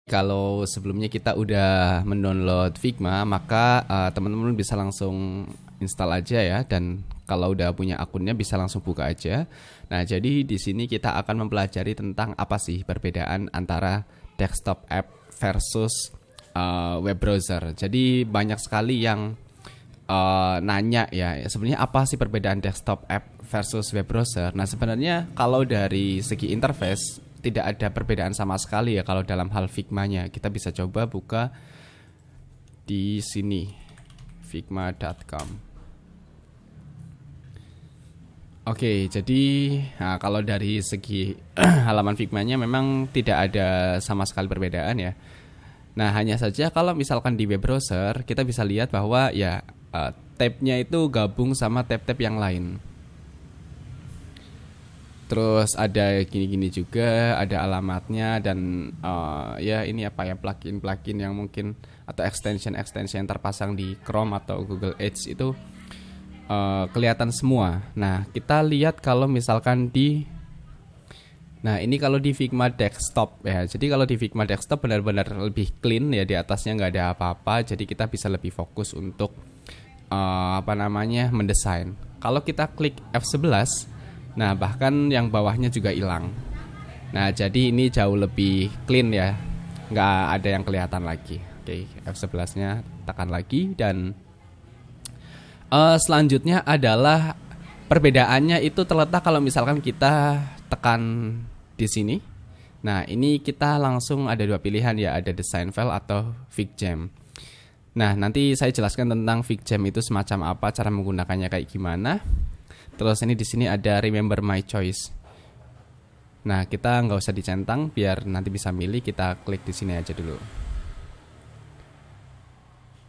Kalau sebelumnya kita udah mendownload Figma, maka teman-teman bisa langsung install aja ya, dan kalau udah punya akunnya bisa langsung buka aja. Nah, jadi di sini kita akan mempelajari tentang apa sih perbedaan antara desktop app versus web browser. Jadi banyak sekali yang nanya ya, sebenarnya apa sih perbedaan desktop app versus web browser? Nah, sebenarnya kalau dari segi interface tidak ada perbedaan sama sekali ya kalau dalam hal Figma-nya. Kita bisa coba buka di sini figma.com. Oke, jadi kalau dari segi halaman Figma-nya memang tidak ada sama sekali perbedaan ya. Nah, hanya saja kalau misalkan di web browser kita bisa lihat bahwa ya tab-nya itu gabung sama tab-tab yang lain. Terus ada gini-gini juga, ada alamatnya, dan ya ini apa ya, plugin-plugin yang mungkin atau extension-extension yang terpasang di Chrome atau Google Edge itu kelihatan semua. Nah, kita lihat kalau misalkan nah ini kalau di Figma Desktop ya. Jadi kalau di Figma Desktop benar-benar lebih clean ya, di atasnya nggak ada apa-apa. Jadi kita bisa lebih fokus untuk mendesain. Kalau kita klik F11, nah bahkan yang bawahnya juga hilang. Nah, jadi ini jauh lebih clean ya, nggak ada yang kelihatan lagi. Oke, F11 nya tekan lagi, dan selanjutnya adalah perbedaannya itu terletak kalau misalkan kita tekan di sini. Nah, ini kita langsung ada dua pilihan ya, ada design file atau FigJam. Nah, nanti saya jelaskan tentang FigJam itu semacam apa, cara menggunakannya kayak gimana. Terus ini di sini ada remember my choice. Nah, kita nggak usah dicentang biar nanti bisa milih, kita klik di sini aja dulu.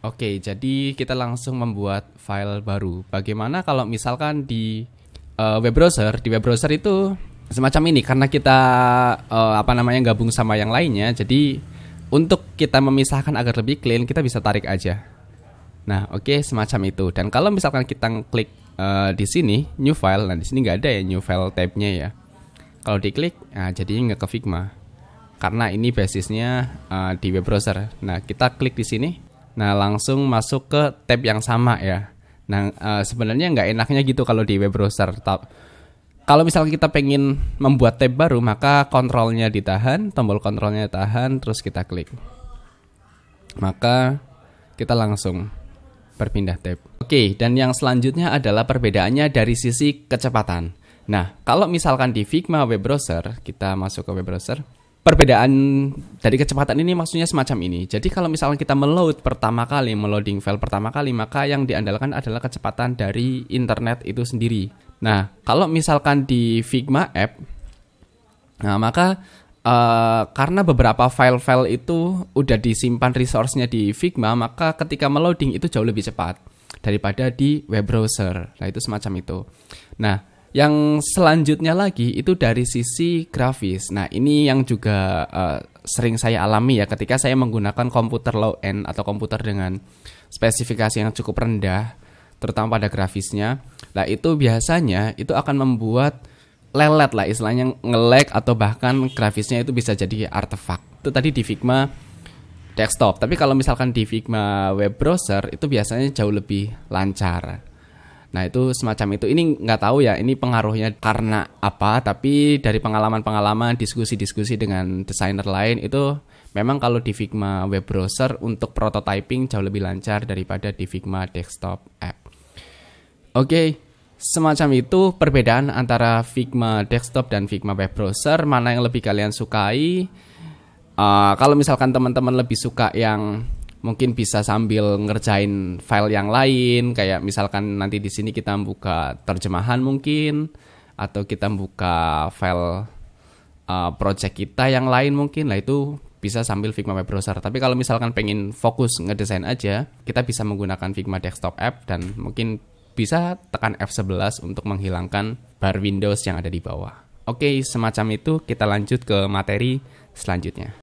Oke, jadi kita langsung membuat file baru. Bagaimana kalau misalkan di web browser? Di web browser itu semacam ini, karena kita gabung sama yang lainnya. Jadi untuk kita memisahkan agar lebih clean, kita bisa tarik aja. Nah, oke, semacam itu. Dan kalau misalkan kita klik di sini new file, nah di sini nggak ada ya new file tab-nya ya. Kalau diklik, nah jadinya nggak ke Figma karena ini basisnya di web browser. Nah, kita klik di sini, nah langsung masuk ke tab yang sama ya. Nah, sebenarnya nggak enaknya gitu kalau di web browser. Kalau misalnya kita pengen membuat tab baru, maka kontrolnya ditahan, tombol kontrolnya ditahan, terus kita klik. Maka kita langsung berpindah tab. Oke, dan yang selanjutnya adalah perbedaannya dari sisi kecepatan. Nah, kalau misalkan di Figma web browser, kita masuk ke web browser, perbedaan dari kecepatan ini maksudnya semacam ini. Jadi kalau misalkan kita meloading file pertama kali, maka yang diandalkan adalah kecepatan dari internet itu sendiri. Nah, kalau misalkan di Figma app, nah maka karena beberapa file-file itu udah disimpan resource-nya di Figma, maka ketika meloading itu jauh lebih cepat daripada di web browser. Nah, itu semacam itu. Nah, yang selanjutnya lagi itu dari sisi grafis. Nah, ini yang juga sering saya alami ya ketika saya menggunakan komputer low-end atau komputer dengan spesifikasi yang cukup rendah, terutama pada grafisnya. Nah, itu biasanya itu akan membuat lelet lah, istilahnya nge-lag, atau bahkan grafisnya itu bisa jadi artefak. Itu tadi di Figma Desktop. Tapi kalau misalkan di Figma web browser itu biasanya jauh lebih lancar. Nah, itu semacam itu. Ini nggak tahu ya, ini pengaruhnya karena apa, tapi dari pengalaman-pengalaman, diskusi-diskusi dengan desainer lain, itu memang kalau di Figma web browser untuk prototyping jauh lebih lancar daripada di Figma Desktop app. Oke. Semacam itu perbedaan antara Figma Desktop dan Figma web browser. Mana yang lebih kalian sukai? Kalau misalkan teman-teman lebih suka yang mungkin bisa sambil ngerjain file yang lain, kayak misalkan nanti di sini kita buka terjemahan mungkin, atau kita buka file project kita yang lain mungkin, lah itu bisa sambil Figma web browser. Tapi kalau misalkan pengen fokus ngedesain aja, kita bisa menggunakan Figma Desktop app, dan mungkin bisa tekan F11 untuk menghilangkan bar Windows yang ada di bawah. Oke, semacam itu. Kita lanjut ke materi selanjutnya.